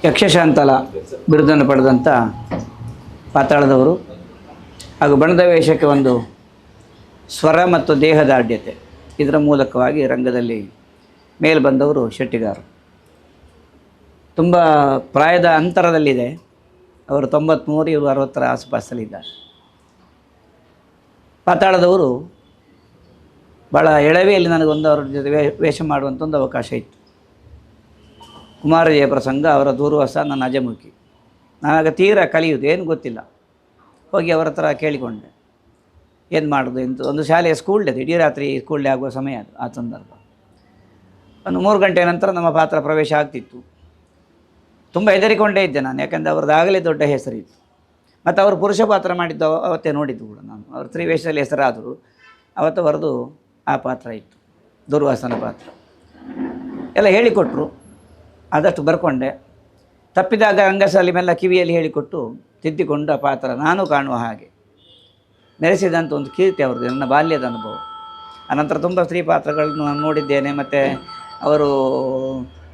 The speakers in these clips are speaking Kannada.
ಯಕ್ಷಶಾಂತಲ ಬಿರುದನ್ನು ಪಡೆದಂಥ ಪಾತಾಳದವರು ಹಾಗೂ ಬಣದ ವೇಷಕ್ಕೆ ಒಂದು ಸ್ವರ ಮತ್ತು ದೇಹದಾಢ್ಯತೆ ಇದರ ಮೂಲಕವಾಗಿ ರಂಗದಲ್ಲಿ ಮೇಲೆ ಬಂದವರು ಶೆಟ್ಟಿಗಾರರು. ತುಂಬ ಪ್ರಾಯದ ಅಂತರದಲ್ಲಿದೆ. ಅವರು 93, ಇವರು 60 ಆಸುಪಾಸಲ್ಲಿದ್ದಾರೆ. ಪಾತಾಳದವರು ಭಾಳ ಎಳವೆಯಲ್ಲಿ ನನಗೊಂದು ಅವ್ರ ಜೊತೆ ವೇಷ ಮಾಡುವಂಥ ಒಂದು ಅವಕಾಶ ಇತ್ತು. ಕುಮಾರ ಜಯಪ್ರಸಂಗ, ಅವರ ದೂರ್ವಾಸ, ನನ್ನ ಅಜಮುಖಿ. ನಾನಾಗ ತೀರ ಕಲಿಯುವುದು ಏನು ಗೊತ್ತಿಲ್ಲ. ಹೋಗಿ ಅವರ ಹತ್ರ ಕೇಳಿಕೊಂಡೆ ಏನು ಮಾಡೋದು ಎಂತ. ಒಂದು ಶಾಲೆಯ ಸ್ಕೂಲ್ ಡೇ, ಇಡೀ ರಾತ್ರಿ ಸ್ಕೂಲ್ ಡೇ ಆಗುವ ಸಮಯ ಅದು. ಆ ಸಂದರ್ಭ ಒಂದು 3 ಗಂಟೆ ನಂತರ ನಮ್ಮ ಪಾತ್ರ ಪ್ರವೇಶ ಆಗ್ತಿತ್ತು. ತುಂಬ ಹೆದರಿಕೊಂಡೇ ಇದ್ದೆ ನಾನು, ಯಾಕೆಂದರೆ ಅವ್ರದ್ದಾಗಲೇ ದೊಡ್ಡ ಹೆಸರಿತ್ತು. ಮತ್ತು ಅವರು ಪುರುಷ ಪಾತ್ರ ಮಾಡಿದ್ದು ಅವತ್ತೇ ನೋಡಿದ್ದು ಕೂಡ ನಾನು. ಅವರು ತ್ರಿವೇಷದಲ್ಲಿ ಹೆಸರಾದರು. ಅವತ್ತು ಅವರದು ಆ ಪಾತ್ರ ಇತ್ತು, ದುರ್ವಾಸನ ಪಾತ್ರ. ಎಲ್ಲ ಹೇಳಿಕೊಟ್ರು, ಆದಷ್ಟು ಬರ್ಕೊಂಡೆ. ತಪ್ಪಿದಾಗ ರಂಗಸಾಲಿ ಮೆಲ್ಲ ಕಿವಿಯಲ್ಲಿ ಹೇಳಿಕೊಟ್ಟು ತಿದ್ದಿಕೊಂಡು ಆ ಪಾತ್ರ ನಾನು ಕಾಣುವ ಹಾಗೆ ಮೆರೆಸಿದಂಥ ಒಂದು ಕೀರ್ತಿ ಅವ್ರದ್ದು, ನನ್ನ ಬಾಲ್ಯದ ಅನುಭವ. ಅನಂತರ ತುಂಬ ಸ್ತ್ರೀ ಪಾತ್ರಗಳನ್ನು ನಾನು ನೋಡಿದ್ದೇನೆ. ಮತ್ತು ಅವರು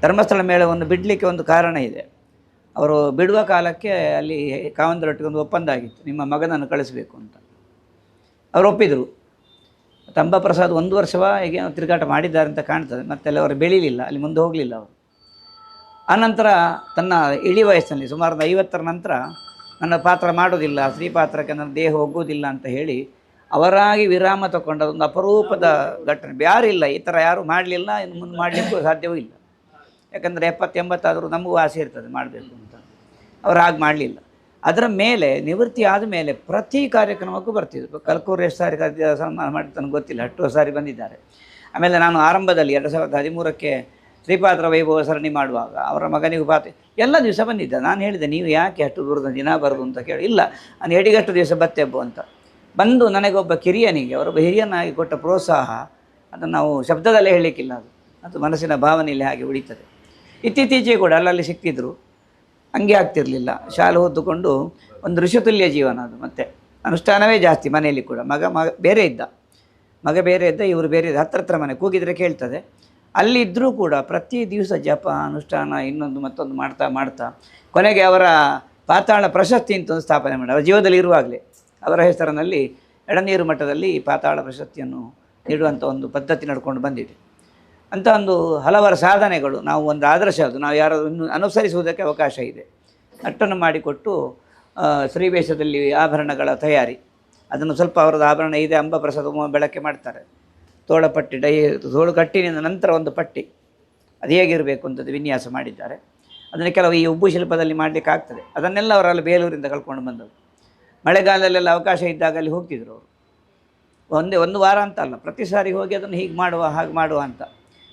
ಧರ್ಮಸ್ಥಳ ಮೇಳವನ್ನು ಬಿಡಲಿಕ್ಕೆ ಒಂದು ಕಾರಣ ಇದೆ. ಅವರು ಬಿಡುವ ಕಾಲಕ್ಕೆ ಅಲ್ಲಿ ಕಾವಂದರೊಟ್ಟಿಗೆ ಒಂದು ಒಪ್ಪಂದ ಆಗಿತ್ತು, ನಿಮ್ಮ ಮಗನನ್ನು ಕಳಿಸಬೇಕು ಅಂತ. ಅವರು ಒಪ್ಪಿದರು. ತಂಬಪ್ರಸಾದ್ 1 ವರ್ಷವ ಹೀಗೆ ತಿರುಗಾಟ ಮಾಡಿದ್ದಾರೆ ಅಂತ ಕಾಣ್ತದೆ. ಮತ್ತೆಲ್ಲ ಅವರು ಬೆಳೀಲಿಲ್ಲ, ಅಲ್ಲಿ ಮುಂದೆ ಹೋಗಲಿಲ್ಲ ಅವರು. ಆನಂತರ ತನ್ನ ಇಳಿ ವಯಸ್ಸಿನಲ್ಲಿ ಸುಮಾರು 50ರ ನಂತರ ನನ್ನ ಪಾತ್ರ ಮಾಡೋದಿಲ್ಲ, ಸ್ತ್ರೀ ಪಾತ್ರಕ್ಕೆ ನನ್ನ ದೇಹ ಹೋಗೋದಿಲ್ಲ ಅಂತ ಹೇಳಿ ಅವರಾಗಿ ವಿರಾಮ ತಗೊಂಡ ಒಂದು ಅಪರೂಪದ ಘಟನೆ. ಯಾರಿಲ್ಲ, ಈ ಥರ ಯಾರೂ ಮಾಡಲಿಲ್ಲ, ಇನ್ನು ಮುಂದೆ ಮಾಡಲಿಕ್ಕೂ ಸಾಧ್ಯವೂ ಇಲ್ಲ. ಯಾಕಂದರೆ 70-80 ಆದರೂ ನಮಗೂ ಆಸೆ ಇರ್ತದೆ ಮಾಡಬೇಕು ಅಂತ. ಅವರು ಹಾಗೆ ಮಾಡಲಿಲ್ಲ. ಅದರ ಮೇಲೆ ನಿವೃತ್ತಿ ಆದಮೇಲೆ ಪ್ರತಿ ಕಾರ್ಯಕ್ರಮಕ್ಕೂ ಬರ್ತಿದ್ರು. ಕಲ್ಕೂರು ಎಷ್ಟು ಸಾರಿ ಸನ್ಮಾನ ಮಾಡಿ ನನಗೆ ಗೊತ್ತಿಲ್ಲ, 8 ಸಾರಿ ಬಂದಿದ್ದಾರೆ. ಆಮೇಲೆ ನಾನು ಆರಂಭದಲ್ಲಿ 2013ಕ್ಕೆ ಶ್ರೀಪಾತ್ರ ವೈಭವ ಸರಣಿ ಮಾಡುವಾಗ ಅವರ ಮಗನಿಗೂ ಪಾತ್ರ ಎಲ್ಲ ದಿವಸ ಬಂದಿದ್ದ. ನಾನು ಹೇಳಿದೆ, ನೀವು ಯಾಕೆ ಅಷ್ಟು ದೂರದ ದಿನ ಬರೋದು ಅಂತ ಕೇಳಿ, ಇಲ್ಲ ನಾನು ಎಡಿಗಷ್ಟು ದಿವಸ ಬತ್ತೆಬ್ಬು ಅಂತ. ಬಂದು ನನಗೊಬ್ಬ ಕಿರಿಯನಿಗೆ ಅವರೊಬ್ಬ ಹಿರಿಯನಾಗಿ ಕೊಟ್ಟ ಪ್ರೋತ್ಸಾಹ, ಅದನ್ನು ನಾವು ಶಬ್ದದಲ್ಲೇ ಹೇಳಲಿಕ್ಕಿಲ್ಲ. ಅದು ಮನಸ್ಸಿನ ಭಾವನೆಯಲ್ಲಿ ಹಾಗೆ ಉಳಿತದೆ. ಇತ್ತೀಚೆಗೆ ಕೂಡ ಅಲ್ಲಲ್ಲಿ ಸಿಕ್ತಿದ್ರು, ಹಂಗೆ ಆಗ್ತಿರಲಿಲ್ಲ. ಶಾಲೆ ಓದಿಕೊಂಡು ಒಂದು ಋಷಿತುಲ್ಯ ಜೀವನ ಅದು. ಮತ್ತು ಅನುಷ್ಠಾನವೇ ಜಾಸ್ತಿ ಮನೆಯಲ್ಲಿ ಕೂಡ. ಮಗ ಬೇರೆ ಇದ್ದ, ಇವರು ಬೇರೆ ಇದ್ದ. ಹತ್ರ ಮನೆ ಕೂಗಿದರೆ ಕೇಳ್ತದೆ. ಅಲ್ಲಿದ್ದರೂ ಕೂಡ ಪ್ರತಿ ದಿವಸ ಜಪ, ಅನುಷ್ಠಾನ, ಇನ್ನೊಂದು ಮತ್ತೊಂದು ಮಾಡ್ತಾ ಕೊನೆಗೆ ಅವರ ಪಾತಾಳ ಪ್ರಶಸ್ತಿ ಅಂತ ಒಂದು ಸ್ಥಾಪನೆ ಮಾಡಿ, ಅವರ ಜೀವದಲ್ಲಿ ಇರುವಾಗಲೇ ಅವರ ಹೆಸರಿನಲ್ಲಿ ಎಡನೀರು ಮಟ್ಟದಲ್ಲಿ ಪಾತಾಳ ಪ್ರಶಸ್ತಿಯನ್ನು ನೀಡುವಂಥ ಒಂದು ಪದ್ಧತಿ ನಡ್ಕೊಂಡು ಬಂದಿದೆ. ಅಂಥ ಒಂದು ಹಲವಾರು ಸಾಧನೆಗಳು, ನಾವು ಒಂದು ಆದರ್ಶ, ಅದು ನಾವು ಯಾರಾದರೂ ಇನ್ನೂ ಅನುಸರಿಸುವುದಕ್ಕೆ ಅವಕಾಶ ಇದೆ. ಅಟ್ಟನ್ನು ಮಾಡಿಕೊಟ್ಟು ಶ್ರೀವೇಷದಲ್ಲಿ ಆಭರಣಗಳ ತಯಾರಿ, ಅದನ್ನು ಸ್ವಲ್ಪ ಅವರದ್ದು ಆಭರಣ ಇದೆ, ಅಂಬಪ್ರಸಾದ ಬೆಳಕೆ ಮಾಡ್ತಾರೆ. ತೋಳಪಟ್ಟಿ, ತೋಳು ಕಟ್ಟಿನಿಂದ ನಂತರ ಒಂದು ಪಟ್ಟಿ, ಅದು ಹೇಗಿರಬೇಕು ಅಂತದ್ದು ವಿನ್ಯಾಸ ಮಾಡಿದ್ದಾರೆ. ಅದನ್ನು ಕೆಲವು ಈ ಉಬ್ಬು ಶಿಲ್ಪದಲ್ಲಿ ಮಾಡಲಿಕ್ಕೆ ಆಗ್ತದೆ. ಅದನ್ನೆಲ್ಲ ಅವರಲ್ಲಿ ಬೇಲೂರಿಂದ ಕಳ್ಕೊಂಡು ಬಂದವರು. ಮಳೆಗಾಲದಲ್ಲೆಲ್ಲ ಅವಕಾಶ ಇದ್ದಾಗ ಅಲ್ಲಿ ಹೋಗ್ತಿದ್ರು ಅವರು. ಒಂದು ವಾರ ಅಂತ ಅಲ್ಲ, ಪ್ರತಿ ಸಾರಿ ಹೋಗಿ ಅದನ್ನು ಹೀಗೆ ಮಾಡುವ ಹಾಗೆ ಮಾಡುವ ಅಂತ.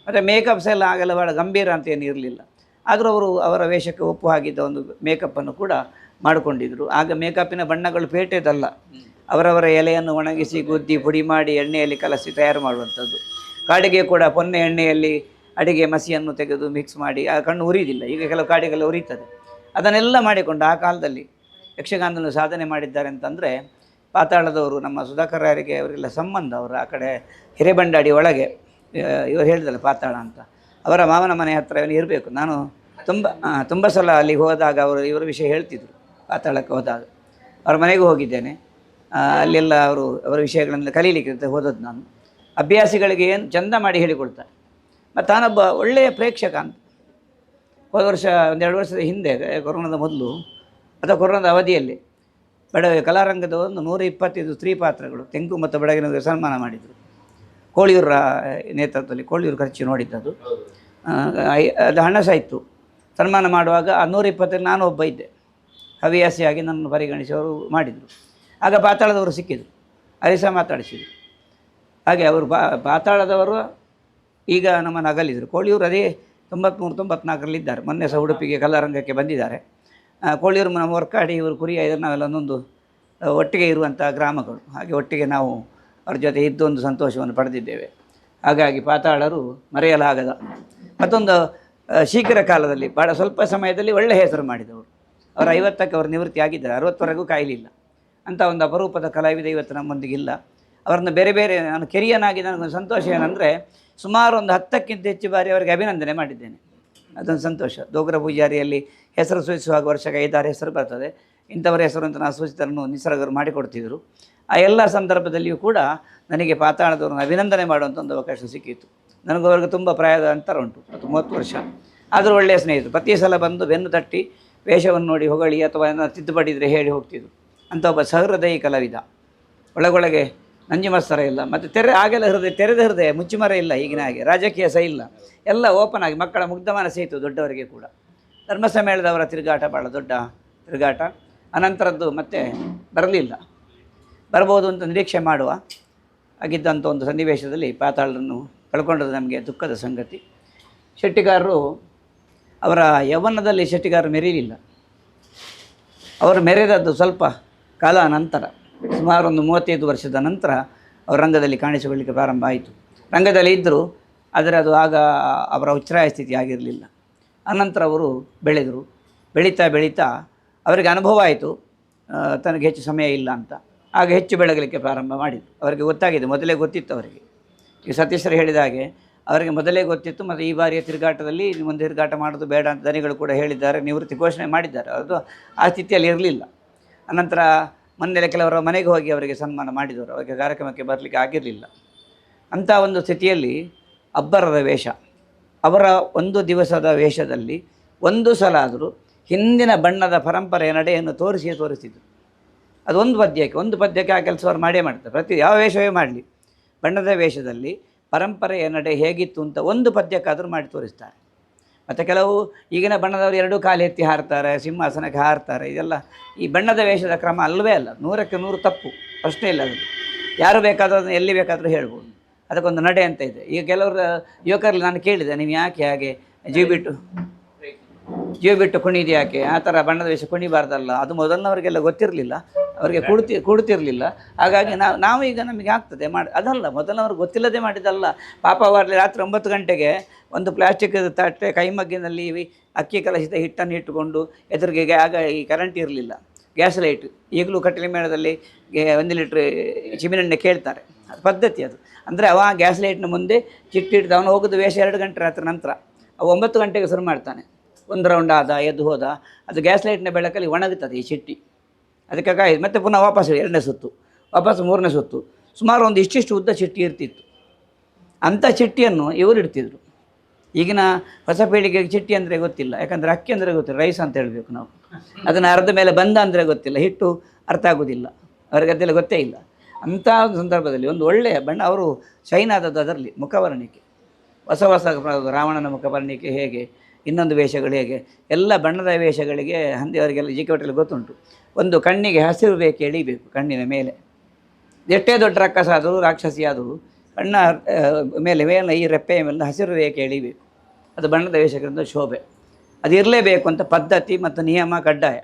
ಮತ್ತು ಮೇಕಪ್ಸ್ ಎಲ್ಲ ಆಗಲ್ಲ, ಭಾಳ ಗಂಭೀರ ಅಂತ ಏನು ಇರಲಿಲ್ಲ. ಆದರೂ ಅವರು ಅವರ ವೇಷಕ್ಕೆ ಒಪ್ಪು ಹಾಕಿದ್ದ ಒಂದು ಮೇಕಪ್ಪನ್ನು ಕೂಡ ಮಾಡಿಕೊಂಡಿದ್ದರು. ಆಗ ಮೇಕಪ್ಪಿನ ಬಣ್ಣಗಳು ಪೇಟೆದಲ್ಲ, ಅವರವರ ಎಲೆಯನ್ನು ಒಣಗಿಸಿ ಗುದ್ದಿ ಪುಡಿ ಮಾಡಿ ಎಣ್ಣೆಯಲ್ಲಿ ಕಲಸಿ ತಯಾರು ಮಾಡುವಂಥದ್ದು. ಕಾಡಿಗೆ ಕೂಡ ಪೊನ್ನೆ ಎಣ್ಣೆಯಲ್ಲಿ ಅಡಿಗೆ ಮಸಿಯನ್ನು ತೆಗೆದು ಮಿಕ್ಸ್ ಮಾಡಿ, ಆ ಕಣ್ಣು ಉರಿಯೋದಿಲ್ಲ. ಈಗ ಕೆಲವು ಕಾಡಿಗೆಲ್ಲ ಉರಿತದೆ. ಅದನ್ನೆಲ್ಲ ಮಾಡಿಕೊಂಡು ಆ ಕಾಲದಲ್ಲಿ ಯಕ್ಷಗಾನದಲ್ಲಿ ಸಾಧನೆ ಮಾಡಿದ್ದಾರೆ ಅಂತಂದರೆ ಪಾತಾಳದವರು ನಮ್ಮ ಸುಧಾಕರ್ ರಾಯರಿಗೆ ಅವರಿಗೆಲ್ಲ ಸಂಬಂಧ. ಅವರು ಆ ಕಡೆ ಹಿರೇಬಂಡಾಡಿ ಒಳಗೆ, ಇವರು ಹೇಳಿದಲ್ಲ ಪಾತಾಳ ಅಂತ, ಅವರ ಮಾವನ ಮನೆ ಹತ್ರ ಇರಬೇಕು. ನಾನು ತುಂಬ ಸಲ ಅಲ್ಲಿಗೆ ಹೋದಾಗ ಇವರ ವಿಷಯ ಹೇಳ್ತಿದ್ರು. ಪಾತಾಳಕ್ಕೆ ಹೋದಾಗ ಅವ್ರ ಮನೆಗೂ ಹೋಗಿದ್ದೇನೆ. ಅಲ್ಲೆಲ್ಲ ಅವರ ವಿಷಯಗಳನ್ನು ಕಲೀಲಿಕ್ಕೆ ಹೋದದ್ದು ನಾನು. ಅಭ್ಯಾಸಿಗಳಿಗೆ ಏನು ಚೆಂದ ಮಾಡಿ ಹೇಳಿಕೊಡ್ತಾರೆ. ಮತ್ತು ನಾನೊಬ್ಬ ಒಳ್ಳೆಯ ಪ್ರೇಕ್ಷಕ ಅಂತ. ಹೋದ ವರ್ಷ 1-2 ವರ್ಷದ ಹಿಂದೆ, ಕೊರೋನಾದ ಮೊದಲು ಅಥವಾ ಕೊರೋನಾದ ಅವಧಿಯಲ್ಲಿ ಕಲಾರಂಗದ ಒಂದು 125 ಸ್ತ್ರೀ ಪಾತ್ರಗಳು ತೆಂಕು ಮತ್ತು ಬೆಳಗಿನ ಸನ್ಮಾನ ಮಾಡಿದರು. ಕೋಳಿಯೂರ ನೇತೃತ್ವದಲ್ಲಿ, ಕೋಳಿಯೂರು ಖರ್ಚು ನೋಡಿದ್ದದು. ಅದು ಹಣ ಸಹ ಇತ್ತು. ಸನ್ಮಾನ ಮಾಡುವಾಗ ಆ 120 ನಾನು ಒಬ್ಬ ಇದ್ದೆ. ಹವ್ಯಾಸಿಯಾಗಿ ನನ್ನನ್ನು ಪರಿಗಣಿಸಿ ಅವರು ಮಾಡಿದರು. ಆಗ ಪಾತಾಳದವರು ಸಿಕ್ಕಿದರು, ಅಲ್ಲಿ ಸಹ ಮಾತಾಡಿಸಿದರು. ಹಾಗೆ ಅವರು ಪಾತಾಳದವರು ಈಗ ನಮ್ಮನ್ನು ಅಗಲಿದರು. ಕೋಳಿಯೂರು ಅದೇ 93-94ರಲ್ಲಿದ್ದಾರೆ. ಮೊನ್ನೆ ಸಹ ಉಡುಪಿಗೆ ಕಲಾರಂಗಕ್ಕೆ ಬಂದಿದ್ದಾರೆ. ಕೋಳಿಯೂರು, ನಮ್ಮ ವರ್ಕಾಡಿ, ಇವರು ಕುರಿಯ, ಇದನ್ನು ನಾವೆಲ್ಲ ಒಂದೊಂದು ಒಟ್ಟಿಗೆ ಇರುವಂಥ ಗ್ರಾಮಗಳು. ಹಾಗೆ ಒಟ್ಟಿಗೆ ನಾವು ಅವ್ರ ಜೊತೆ ಇದ್ದು ಒಂದು ಸಂತೋಷವನ್ನು ಪಡೆದಿದ್ದೇವೆ. ಹಾಗಾಗಿ ಪಾತಾಳರು ಮರೆಯಲಾಗದ. ಮತ್ತೊಂದು ಶೀಘ್ರ ಕಾಲದಲ್ಲಿ ಭಾಳ ಸ್ವಲ್ಪ ಸಮಯದಲ್ಲಿ ಒಳ್ಳೆಯ ಹೆಸರು ಮಾಡಿದವರು. ಅವರು 50ಕ್ಕೆ ಅವರು ನಿವೃತ್ತಿ ಆಗಿದ್ದಾರೆ, 60ವರೆಗೂ ಕಾಯಲಿಲ್ಲ. ಅಂಥ ಒಂದು ಅಪರೂಪದ ಕಲಾವಿದ ಇವತ್ತು ನಮ್ಮೊಂದಿಗಿಲ್ಲ. ಅವರನ್ನು ಬೇರೆ ನಾನು ಕೆರಿಯನಾಗಿ ನನಗೊಂದು ಸಂತೋಷ ಏನಂದರೆ, ಸುಮಾರು ಒಂದು 10ಕ್ಕಿಂತ ಹೆಚ್ಚು ಬಾರಿ ಅವರಿಗೆ ಅಭಿನಂದನೆ ಮಾಡಿದ್ದೇನೆ. ಅದೊಂದು ಸಂತೋಷ. ದೋಗ್ರ ಪೂಜಾರಿಯಲ್ಲಿ ಹೆಸರು ಸೂಚಿಸುವಾಗ ವರ್ಷಕ್ಕೆ 5-6 ಹೆಸರು ಬರ್ತದೆ. ಇಂಥವರ ಹೆಸರು ಅಂತ ನಾವು ಸೂಚಿತರನ್ನು ನಿಸರ್ಗರು ಮಾಡಿಕೊಡ್ತಿದ್ರು. ಆ ಎಲ್ಲ ಸಂದರ್ಭದಲ್ಲಿಯೂ ಕೂಡ ನನಗೆ ಪಾತಾಳದವ್ರನ್ನ ಅಭಿನಂದನೆ ಮಾಡುವಂಥ ಒಂದು ಅವಕಾಶ ಸಿಕ್ಕಿತ್ತು. ನನಗೂ ಅವ್ರಿಗೆ ತುಂಬ ಪ್ರಾಯದ ಅಂತರ ಉಂಟು, 30 ವರ್ಷ. ಆದರೂ ಒಳ್ಳೆಯ ಸ್ನೇಹಿತರು. ಪ್ರತಿ ಸಲ ಬಂದು ಬೆನ್ನು ತಟ್ಟಿ ವೇಷವನ್ನು ನೋಡಿ ಹೊಗಳಿ ಅಥವಾ ಏನಾದ್ರು ತಿದ್ದುಪಡಿದ್ರೆ ಹೇಳಿ ಹೋಗ್ತಿದ್ರು. ಅಂಥ ಒಬ್ಬ ಸಹೃದಯಿ ಕಲಾವಿದ. ಒಳಗೊಳಗೆ ನಂಜುಮಸ್ತರ ಇಲ್ಲ, ಮತ್ತು ಆಗೆಲ್ಲ ತೆರೆದ ಹೃದಯ, ಮುಚ್ಚಿಮರ ಇಲ್ಲ ಈಗಿನ ಹಾಗೆ, ರಾಜಕೀಯ ಸಹ ಇಲ್ಲ, ಎಲ್ಲ ಓಪನ್ ಆಗಿ ಮಕ್ಕಳ ಮುಗ್ಧ ಮನಸ್ಸೇ ಇತ್ತು ದೊಡ್ಡವರಿಗೆ ಕೂಡ. ಧರ್ಮ ಸಮ್ಮೇಳನದವರ ತಿರುಗಾಟ ಭಾಳ ದೊಡ್ಡ ತಿರುಗಾಟ. ಅನಂತರದ್ದು ಮತ್ತೆ ಬರಲಿಲ್ಲ. ಬರ್ಬೋದು ಅಂತ ನಿರೀಕ್ಷೆ ಮಾಡುವ ಆಗಿದ್ದಂಥ ಒಂದು ಸನ್ನಿವೇಶದಲ್ಲಿ ಪಾತಾಳರನ್ನು ಕಳ್ಕೊಂಡದ್ದು ನಮಗೆ ದುಃಖದ ಸಂಗತಿ. ಶೆಟ್ಟಿಗಾರರು ಅವರ ಯೌವನದಲ್ಲಿ ಶೆಟ್ಟಿಗಾರರು ಮೆರೀಲಿಲ್ಲ. ಅವರು ಮೆರೆದದ್ದು ಸ್ವಲ್ಪ ಕಾಲ ನಂತರ, ಸುಮಾರು ಒಂದು 35 ವರ್ಷದ ನಂತರ ಅವರು ರಂಗದಲ್ಲಿ ಕಾಣಿಸಿಕೊಳ್ಳಲಿಕ್ಕೆ ಪ್ರಾರಂಭ ಆಯಿತು. ರಂಗದಲ್ಲಿ ಇದ್ದರು, ಆದರೆ ಅದು ಆಗ ಅವರ ಉಚ್ಛ್ರಾಯ ಸ್ಥಿತಿ ಆಗಿರಲಿಲ್ಲ. ಅನಂತರ ಅವರು ಬೆಳೆದರು. ಬೆಳೀತಾ ಅವರಿಗೆ ಅನುಭವ ಆಯಿತು ತನಗೆ ಹೆಚ್ಚು ಸಮಯ ಇಲ್ಲ ಅಂತ. ಆಗ ಹೆಚ್ಚು ಬೆಳಗಲಿಕ್ಕೆ ಪ್ರಾರಂಭ ಮಾಡಿದರು. ಅವರಿಗೆ ಗೊತ್ತಾಗಿದೆ, ಮೊದಲೇ ಗೊತ್ತಿತ್ತು ಅವರಿಗೆ. ಈಗ ಸತೀಶ್ವರು ಹೇಳಿದ ಹಾಗೆ ಅವರಿಗೆ ಮೊದಲೇ ಗೊತ್ತಿತ್ತು. ಮತ್ತು ಈ ಬಾರಿಯ ತಿರುಗಾಟದಲ್ಲಿ ಮುಂದೆ ತಿರುಗಾಟ ಮಾಡೋದು ಬೇಡ ಅಂತ ದನಿಗಳು ಕೂಡ ಹೇಳಿದ್ದಾರೆ, ನಿವೃತ್ತಿ ಘೋಷಣೆ ಮಾಡಿದ್ದಾರೆ. ಅದು ಆ ಸ್ಥಿತಿಯಲ್ಲಿ ಇರಲಿಲ್ಲ. ಅನಂತರ ಮೊನ್ನೆ ಕೆಲವರ ಮನೆಗೆ ಹೋಗಿ ಅವರಿಗೆ ಸನ್ಮಾನ ಮಾಡಿದವರು, ಅವರಿಗೆ ಕಾರ್ಯಕ್ರಮಕ್ಕೆ ಬರಲಿಕ್ಕೆ ಆಗಿರಲಿಲ್ಲ. ಅಂಥ ಒಂದು ಸ್ಥಿತಿಯಲ್ಲಿ ಅಬ್ಬರದ ವೇಷ, ಅವರ ಒಂದು ದಿವಸದ ವೇಷದಲ್ಲಿ ಒಂದು ಸಲ ಆದರೂ ಹಿಂದಿನ ಬಣ್ಣದ ಪರಂಪರೆಯ ನಡೆಯನ್ನು ತೋರಿಸ್ತಿದ್ರು. ಅದು ಒಂದು ಪದ್ಯಕ್ಕೆ ಆ ಕೆಲಸವರು ಮಾಡೇ ಮಾಡ್ತಾರೆ. ಪ್ರತಿ ಯಾವ ವೇಷವೇ ಮಾಡಲಿ, ಬಣ್ಣದ ವೇಷದಲ್ಲಿ ಪರಂಪರೆಯ ನಡೆ ಹೇಗಿತ್ತು ಅಂತ ಒಂದು ಪದ್ಯಕ್ಕಾದರೂ ಮಾಡಿ ತೋರಿಸ್ತಾರೆ. ಮತ್ತು ಕೆಲವು ಈಗಿನ ಬಣ್ಣದವರು 2 ಕಾಲು ಎತ್ತಿ ಹಾರ್ತಾರೆ, ಸಿಂಹಾಸನಕ್ಕೆ ಹಾರ್ತಾರೆ. ಇದೆಲ್ಲ ಈ ಬಣ್ಣದ ವೇಷದ ಕ್ರಮ ಅಲ್ಲವೇ ಅಲ್ಲ. 100ಕ್ಕೆ 100 ತಪ್ಪು, ಪ್ರಶ್ನೆ ಇಲ್ಲ. ಅದನ್ನು ಯಾರು ಬೇಕಾದರೂ ಅದನ್ನು ಎಲ್ಲಿ ಬೇಕಾದರೂ ಹೇಳ್ಬೋದು. ಅದಕ್ಕೊಂದು ನಡೆ ಅಂತ ಇದೆ. ಈಗ ಕೆಲವರು ಯುವಕರಲ್ಲಿ ನಾನು ಕೇಳಿದೆ, ನೀವು ಯಾಕೆ ಹಾಗೆ ಜೀವ ಬಿಟ್ಟು ಕುಣಿದು ಯಾಕೆ, ಆ ಥರ ಬಣ್ಣದ ವೇಷ ಕುಣಿಬಾರ್ದಲ್ಲ. ಅದು ಮೊದಲಿನವರಿಗೆಲ್ಲ ಗೊತ್ತಿರಲಿಲ್ಲ, ಅವರಿಗೆ ಕೂಡ್ತಿರಲಿಲ್ಲ. ಹಾಗಾಗಿ ನಾವೀಗ ನಮಗೆ ಆಗ್ತದೆ ಅದಲ್ಲ, ಮೊದಲಿನವ್ರಿಗೆ ಗೊತ್ತಿಲ್ಲದೆ ಮಾಡಿದ್ದಲ್ಲ. ಪಾಪ ಅವರಲ್ಲಿ ರಾತ್ರಿ 9 ಗಂಟೆಗೆ ಒಂದು ಪ್ಲಾಸ್ಟಿಕ್ ತಟ್ಟೆ ಕೈಮಗ್ಗಿನಲ್ಲಿ ಅಕ್ಕಿ ಕಲಸಿದ ಹಿಟ್ಟನ್ನು ಇಟ್ಟುಕೊಂಡು ಎದುರಿಗೆ, ಆಗ ಈ ಕರೆಂಟ್ ಇರಲಿಲ್ಲ, ಗ್ಯಾಸ್ ಲೈಟ್. ಈಗಲೂ ಕಟ್ಟಲೆ ಮೇಳದಲ್ಲಿ 1 ಲೀಟ್ರ್ ಚಿಮಿನೆಣ್ಣೆ ಕೇಳ್ತಾರೆ, ಅದು ಪದ್ಧತಿ ಅದು. ಅಂದರೆ ಅವ ಗ್ಯಾಸ್ ಲೈಟ್ನ ಮುಂದೆ ಚಿಟ್ಟಿಡ್ದು ಅವನು ಹೋಗೋದು ವೇಷ 2 ಗಂಟೆ ರಾತ್ರಿ ನಂತರ. ಅವು 9 ಗಂಟೆಗೆ ಶುರು ಮಾಡ್ತಾನೆ. 1 ರೌಂಡ್ ಆದ, ಎದ್ದು ಹೋದ, ಅದು ಗ್ಯಾಸ್ ಲೈಟ್ನ ಬೆಳಕಲ್ಲಿ ಒಣಗುತ್ತದೆ ಈ ಚಿಟ್ಟಿ. ಅದಕ್ಕೆ ಕಾಯ್ದು ಮತ್ತೆ ಪುನಃ ವಾಪಸ್ 2ನೇ ಸುತ್ತು, ವಾಪಸ್ 3ನೇ ಸುತ್ತು. ಸುಮಾರು ಒಂದು ಇಷ್ಟಿಷ್ಟು ಉದ್ದ ಚಿಟ್ಟಿ ಇರ್ತಿತ್ತು. ಅಂಥ ಚಿಟ್ಟಿಯನ್ನು ಇವರು ಇಡ್ತಿದ್ರು. ಈಗಿನ ಹೊಸ ಪೀಳಿಗೆಗೆ ಚಿಟ್ಟಿ ಅಂದರೆ ಗೊತ್ತಿಲ್ಲ, ಯಾಕಂದರೆ ಅಕ್ಕಿ ಅಂದರೆ ಗೊತ್ತಿಲ್ಲ, ರೈಸ್ ಅಂತ ಹೇಳಬೇಕು ನಾವು. ಅದನ್ನು ಅರ್ಧ ಮೇಲೆ ಬಂದ ಅಂದರೆ ಗೊತ್ತಿಲ್ಲ, ಹಿಟ್ಟು ಅರ್ಥ ಆಗೋದಿಲ್ಲ, ಅವರಿಗೆ ಅದೆಲ್ಲ ಗೊತ್ತೇ ಇಲ್ಲ. ಅಂಥ ಸಂದರ್ಭದಲ್ಲಿ ಒಂದು ಒಳ್ಳೆಯ ಬಣ್ಣ ಅವರು ಶೈನ್ ಆದದ್ದು ಅದರಲ್ಲಿ ಮುಖವರ್ಣಿಕೆ. ಹೊಸ ರಾವಣನ ಮುಖವರ್ಣಿಕೆ ಹೇಗೆ, ಇನ್ನೊಂದು ವೇಷಗಳು ಹೇಗೆ, ಎಲ್ಲ ಬಣ್ಣದ ವೇಷಗಳಿಗೆ ಹಂದಿಯವರಿಗೆಲ್ಲ ಜಿಕೆಟಲ್ಲಿ ಗೊತ್ತುಂಟು. ಒಂದು ಕಣ್ಣಿಗೆ ಹಸಿರು ರೇಖೆ ಎಳಿಬೇಕು ಕಣ್ಣಿನ ಮೇಲೆ. ಎಷ್ಟೇ ದೊಡ್ಡ ರಕ್ಕಸ ಆದರೂ ರಾಕ್ಷಸಿ ಆದರೂ ಕಣ್ಣ ಮೇಲೆ ಈ ರೆಪ್ಪೆಯ ಮೇಲೆ ಹಸಿರು ರೇಖೆ ಎಳಿಬೇಕು. ಅದು ಬಣ್ಣದ ವೇಷಗಳಿಂದ ಶೋಭೆ. ಅದು ಇರಲೇಬೇಕು ಅಂತ ಪದ್ಧತಿ ಮತ್ತು ನಿಯಮ ಕಡ್ಡಾಯ.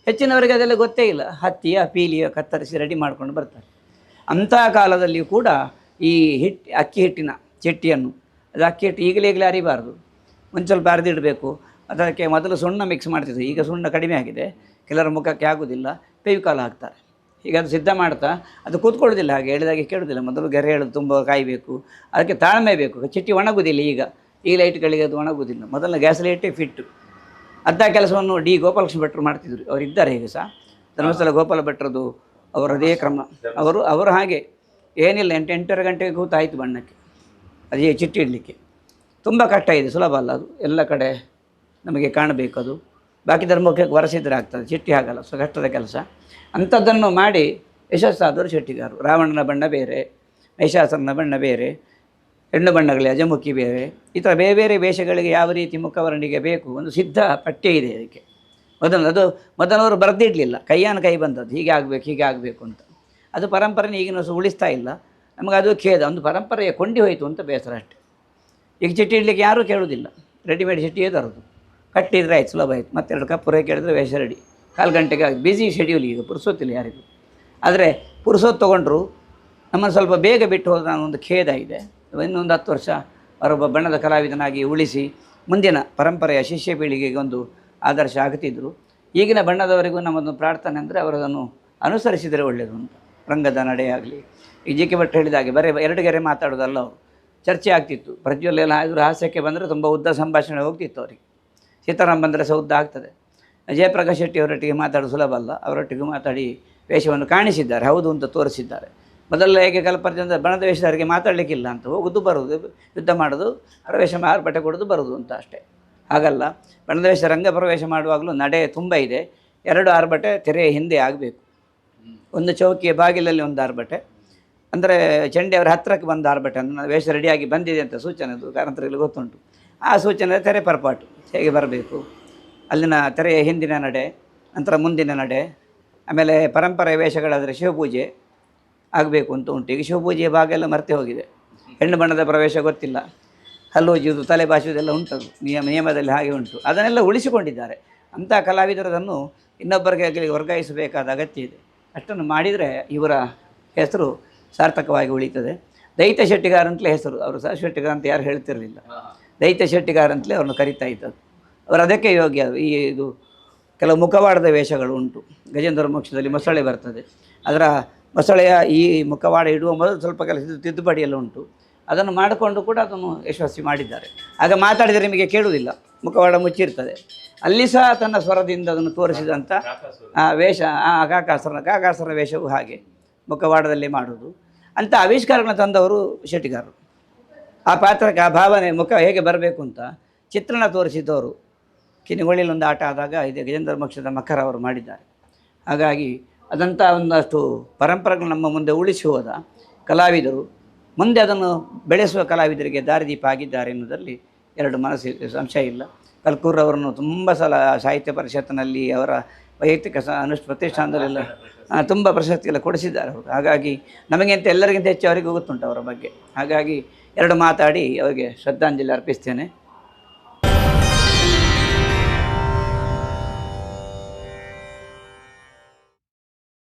ಹೆಚ್ಚಿನವರಿಗೆ ಅದೆಲ್ಲ ಗೊತ್ತೇ ಇಲ್ಲ. ಹತ್ತಿಯ ಪೀಲಿಯ ಕತ್ತರಿಸಿ ರೆಡಿ ಮಾಡ್ಕೊಂಡು ಬರ್ತಾರೆ. ಅಂಥ ಕಾಲದಲ್ಲಿಯೂ ಕೂಡ ಈ ಅಕ್ಕಿ ಹಿಟ್ಟಿನ ಚಿಟ್ಟಿಯನ್ನು, ಅದು ಅಕ್ಕಿ ಹಿಟ್ಟು ಈಗಲೇ ಅರಿಬಾರ್ದು, ಒಂದು ಸ್ವಲ್ಪ ಅರಿದಿಡಬೇಕು. ಅದಕ್ಕೆ ಮೊದಲು ಸುಣ್ಣ ಮಿಕ್ಸ್ ಮಾಡ್ತಿದ್ರು, ಈಗ ಸುಣ್ಣ ಕಡಿಮೆ ಆಗಿದೆ, ಕೆಲವರ ಮುಖಕ್ಕೆ ಆಗೋದಿಲ್ಲ, ಪೇವಿಕಾಲ ಹಾಕ್ತಾರೆ. ಈಗ ಅದು ಸಿದ್ಧ ಮಾಡ್ತಾ ಅದು ಕೂತ್ಕೊಳ್ಳೋದಿಲ್ಲ, ಹಾಗೆ ಹೇಳಿದಾಗೆ ಕೇಳೋದಿಲ್ಲ. ಮೊದಲು ಗೆರೆ ಹೇಳೋದು ತುಂಬ ಕಾಯಬೇಕು, ಅದಕ್ಕೆ ತಾಳ್ಮೆ ಬೇಕು. ಚಿಟ್ಟಿ ಒಣಗೋದಿಲ್ಲ, ಈ ಲೈಟ್ಗಳಿಗೆ ಅದು ಒಣಗೋದಿಲ್ಲ. ಮೊದಲನೇ ಗ್ಯಾಸ್ ಲೈಟೇ ಫಿಟ್ಟು. ಅಂಥ ಕೆಲಸವನ್ನು ಗೋಪಾಲಕೃಷ್ಣ ಭಟ್ರು ಮಾಡ್ತಿದ್ರು. ಅವರು ಇದ್ದಾರೆ ಈಗ ಸಹ, ಧರ್ಮಸ್ಥಳ ಗೋಪಾಲ ಭಟ್ರದ್ದು ಅವರದೇ ಕ್ರಮ. ಅವರು ಹಾಗೆ ಏನಿಲ್ಲ, 8-8:30 ಗಂಟೆಗೆ ಕೂತಾಯಿತು ಬಣ್ಣಕ್ಕೆ, ಅದೇ ಚಿಟ್ಟಿ ಇಡಲಿಕ್ಕೆ. ತುಂಬ ಕಷ್ಟ ಇದೆ, ಸುಲಭ ಅಲ್ಲ ಅದು. ಎಲ್ಲ ಕಡೆ ನಮಗೆ ಕಾಣಬೇಕು ಅದು. ಬಾಕಿ ಧರ್ಮಕ್ಕೆ ವರಸಿದ್ರೆ ಆಗ್ತದೆ, ಚಿಟ್ಟಿ ಆಗಲ್ಲ, ಕಷ್ಟದ ಕೆಲಸ. ಅಂಥದ್ದನ್ನು ಮಾಡಿ ಯಶಸ್ಸಾದವರು ಶೆಟ್ಟಿಗಾರರು. ರಾವಣನ ಬಣ್ಣ ಬೇರೆ, ಮಹಿಷಾಸುರನ ಬಣ್ಣ ಬೇರೆ, ಹೆಣ್ಣು ಬಣ್ಣಗಳೇ ಅಜಮುಖಿ ಬೇರೆ, ಈ ಥರ ಬೇರೆ ಬೇರೆ ವೇಷಗಳಿಗೆ ಯಾವ ರೀತಿ ಮುಖವರ್ಣಿಗೆ ಬೇಕು ಒಂದು ಸಿದ್ಧ ಪಠ್ಯ ಇದೆ ಅದಕ್ಕೆ. ಮೊದಲವರು ಬರೆದಿಡಲಿಲ್ಲ, ಕೈಯಾನು ಕೈ ಬಂದದ್ದು, ಹೀಗೆ ಆಗಬೇಕು ಅಂತ. ಅದು ಪರಂಪರೆನ ಈಗಿನ ಉಳಿಸ್ತಾ ಇಲ್ಲ. ನಮಗೆ ಅದು ಖೇದ, ಒಂದು ಪರಂಪರೆಯ ಕೊಂಡಿ ಹೋಯಿತು ಅಂತ ಬೇಸರ ಅಷ್ಟೆ. ಈಗ ಚಿಟ್ಟಿ ಇಡಲಿಕ್ಕೆ ಯಾರೂ ಕೇಳೋದಿಲ್ಲ, ರೆಡಿಮೇಡ್ ಚಿಟ್ಟಿಯೇ ತರೋದು. ಕಟ್ಟಿದ್ರೆ ಆಯ್ತು, ಸುಲಭ ಆಯಿತು. ಮತ್ತೆ 2 ಕಪ್ ಪೂರೈಕೆ ಕೇಳಿದ್ರೆ ವೇಷ ರೆಡಿ, 4 ಗಂಟೆಗೆ ಬಿಸಿ ಶೆಡ್ಯೂಲ್. ಈಗ ಪುರುಸೊತ್ತಿಲ್ಲ ಯಾರಿಗೂ. ಆದರೆ ಪುರುಸೊತ್ತು ತೊಗೊಂಡ್ರು ನಮ್ಮನ್ನು ಸ್ವಲ್ಪ ಬೇಗ ಬಿಟ್ಟು ಹೋದ ಒಂದು ಖೇದ ಇದೆ. ಇನ್ನೊಂದು 10 ವರ್ಷ ಅವರೊಬ್ಬ ಬಣ್ಣದ ಕಲಾವಿದನಾಗಿ ಉಳಿಸಿ ಮುಂದಿನ ಪರಂಪರೆಯ ಶಿಷ್ಯ ಪೀಳಿಗೆಗೆ ಒಂದು ಆದರ್ಶ ಆಗುತ್ತಿದ್ದರು. ಈಗಿನ ಬಣ್ಣದವರಿಗೂ ನಮ್ಮದೊಂದು ಪ್ರಾರ್ಥನೆ ಅಂದರೆ ಅವರದನ್ನು ಅನುಸರಿಸಿದರೆ ಒಳ್ಳೆಯದು ಅಂತ. ರಂಗದ ನಡೆಯಾಗಲಿ, ಈ ಜಿ ಕೆ ಭಟ್ ಹೇಳಿದಾಗೆ ಬರೀ 2 ಗೆರೆ ಮಾತಾಡೋದಲ್ಲ, ಅವರು ಚರ್ಚೆ ಆಗ್ತಿತ್ತು. ಪ್ರಜ್ವಲ್ಲೆಲ್ಲ ಆದರೂ ಹಾಸ್ಯಕ್ಕೆ ಬಂದರೆ ತುಂಬ ಉದ್ದ ಸಂಭಾಷಣೆ ಹೋಗ್ತಿತ್ತು ಅವರಿಗೆ. ಸೀತಾರಾಮ್ ಬಂದರೆ ಸಹ ಉದ್ದ ಆಗ್ತದೆ. ಜಯಪ್ರಕಾಶ್ ಶೆಟ್ಟಿ ಅವರೊಟ್ಟಿಗೆ ಮಾತಾಡೋದು ಸುಲಭ ಅಲ್ಲ. ಅವರೊಟ್ಟಿಗೆ ಮಾತಾಡಿ ವೇಷವನ್ನು ಕಾಣಿಸಿದ್ದಾರೆ, ಹೌದು ಅಂತ ತೋರಿಸಿದ್ದಾರೆ. ಮೊದಲ ಹೇಗೆ ಕಲ್ಪನೆ ಬಣದ ವೇಷಧಾರಿಗೆ ಮಾತಾಡಲಿಕ್ಕಿಲ್ಲ ಅಂತ, ಹೋಗೋದು ಬರೋದು, ಯುದ್ಧ ಮಾಡೋದು, ಪ್ರವೇಶ ಆರ್ಭಟ ಕೊಡೋದು ಬರೋದು ಅಂತ ಅಷ್ಟೇ. ಹಾಗಲ್ಲ, ಬಣದ ವೇಷ ರಂಗ ಪ್ರವೇಶ ಮಾಡುವಾಗಲೂ ನಡೆ ತುಂಬ ಇದೆ. 2 ಆರ್ಭಟೆ ತೆರೆಯ ಹಿಂದೆ ಆಗಬೇಕು. ಒಂದು ಚೌಕಿಯ ಬಾಗಿಲಲ್ಲಿ ಒಂದು ಆರ್ಭಟೆ, ಅಂದರೆ ಚಂಡಿ ಅವರ ಹತ್ತಿರಕ್ಕೆ ಬಂದ ಆರ್ಭಟೆ, ಅಂದರೆ ವೇಷ ರೆಡಿಯಾಗಿ ಬಂದಿದೆ ಅಂತ ಸೂಚನೆ, ಅದು ಕಾರಂತರಿಗೆ ಗೊತ್ತುಂಟು. ಆ ಸೂಚನೆ ತೆರೆ ಪರಪಾಟು ಹೇಗೆ ಬರಬೇಕು, ಅಲ್ಲಿನ ತೆರೆಯ ಹಿಂದಿನ ನಡೆ, ನಂತರ ಮುಂದಿನ ನಡೆ, ಆಮೇಲೆ ಪರಂಪರೆ ವೇಷಗಳಾದರೆ ಶಿವಪೂಜೆ ಆಗಬೇಕು ಅಂತ ಉಂಟು. ಈಗ ಶಿವಪೂಜೆಯ ಭಾಗ ಎಲ್ಲ ಮರೆತೇ ಹೋಗಿದೆ. ಹೆಣ್ಣು ಬಣ್ಣದ ಪ್ರವೇಶ ಗೊತ್ತಿಲ್ಲ, ಹಲ್ಲುಜ್ಜುವುದು, ತಲೆ ಬಾಚುವುದೆಲ್ಲ ಉಂಟದು, ನಿಯಮದಲ್ಲಿ ಹಾಗೆ ಉಂಟು. ಅದನ್ನೆಲ್ಲ ಉಳಿಸಿಕೊಂಡಿದ್ದಾರೆ. ಅಂಥ ಕಲಾವಿದರನ್ನು ಇನ್ನೊಬ್ಬರಿಗೆ ವರ್ಗಾಯಿಸಬೇಕಾದ ಅಗತ್ಯ ಇದೆ. ಅಷ್ಟನ್ನು ಮಾಡಿದರೆ ಇವರ ಹೆಸರು ಸಾರ್ಥಕವಾಗಿ ಉಳೀತದೆ. ದೈತ್ಯ ಶೆಟ್ಟಿಗಾರ ಅಂತಲೇ ಹೆಸರು, ಅವರು ಸಹ ಶೆಟ್ಟಿಗಾರ ಅಂತ ಯಾರು ಹೇಳ್ತಿರಲಿಲ್ಲ, ದೈತ್ಯ ಶೆಟ್ಟಿಗಾರ ಅಂತಲೇ ಅವ್ರನ್ನ ಕರಿತಾ ಇದ್ದದ್ದು. ಅವರು ಅದಕ್ಕೆ ಯೋಗ್ಯ. ಇದು ಕೆಲವು ಮುಖವಾಡದ ವೇಷಗಳು ಉಂಟು. ಗಜೇಂದ್ರ ಮೋಕ್ಷದಲ್ಲಿ ಮೊಸಳೆ ಬರ್ತದೆ, ಅದರ ಮೊಸಳೆಯ ಈ ಮುಖವಾಡ ಇಡುವ ಮೊದಲು ಸ್ವಲ್ಪ ಕೆಲಸ ತಿದ್ದುಪಡಿಯೆಲ್ಲ ಉಂಟು. ಅದನ್ನು ಮಾಡಿಕೊಂಡು ಕೂಡ ಅದನ್ನು ಯಶಸ್ವಿ ಮಾಡಿದ್ದಾರೆ. ಆಗ ಮಾತಾಡಿದರೆ ನಿಮಗೆ ಕೇಳುವುದಿಲ್ಲ, ಮುಖವಾಡ ಮುಚ್ಚಿರ್ತದೆ. ಅಲ್ಲಿ ಸಹ ತನ್ನ ಸ್ವರದಿಂದ ಅದನ್ನು ತೋರಿಸಿದಂಥ ವೇಷ, ಕಾಕಾಸುರನ ವೇಷವು ಹಾಗೆ ಮುಖವಾಡದಲ್ಲಿ ಮಾಡುವುದು. ಅಂಥ ಆವಿಷ್ಕಾರಗಳನ್ನ ತಂದವರು ಶೆಟ್ಟಿಗಾರರು. ಆ ಪಾತ್ರಕ್ಕೆ ಆ ಭಾವನೆ, ಮುಖ ಹೇಗೆ ಬರಬೇಕು ಅಂತ ಚಿತ್ರಣ ತೋರಿಸಿದ್ದವರು. ಕಿನಿಗೊಳ್ಳಿಲೊಂದು ಆಟ ಆದಾಗ ಇದು ಗಜೇಂದ್ರ ಮೋಕ್ಷದ ಮಕರ ಅವರು ಮಾಡಿದ್ದಾರೆ. ಹಾಗಾಗಿ ಅದಂಥ ಒಂದಷ್ಟು ಪರಂಪರೆಗಳು ನಮ್ಮ ಮುಂದೆ ಉಳಿಸಿ ಹೋದ ಕಲಾವಿದರು ಮುಂದೆ ಅದನ್ನು ಬೆಳೆಸುವ ಕಲಾವಿದರಿಗೆ ದಾರಿದೀಪ ಆಗಿದ್ದಾರೆ ಎನ್ನುವುದರಲ್ಲಿ 2 ಮನಸ್ಸು ಸಂಶಯ ಇಲ್ಲ. ಕಲ್ಕೂರವರನ್ನು ತುಂಬ ಸಲ ಸಾಹಿತ್ಯ ಪರಿಷತ್ತಿನಲ್ಲಿ ಅವರ ವೈಯಕ್ತಿಕ ಪ್ರತಿಷ್ಠಾನದಲ್ಲೆಲ್ಲ ತುಂಬ ಪ್ರಶಸ್ತಿಯೆಲ್ಲ ಕೊಡಿಸಿದ್ದಾರೆ ಅವರು. ಹಾಗಾಗಿ ನಮಗಿಂತ ಎಲ್ಲರಿಗಿಂತ ಹೆಚ್ಚು ಅವರಿಗೆ ಗೊತ್ತುಂಟು ಅವರ ಬಗ್ಗೆ. ಹಾಗಾಗಿ 2 ಮಾತಾಡಿ ಅವರಿಗೆ ಶ್ರದ್ಧಾಂಜಲಿ ಅರ್ಪಿಸ್ತೇನೆ.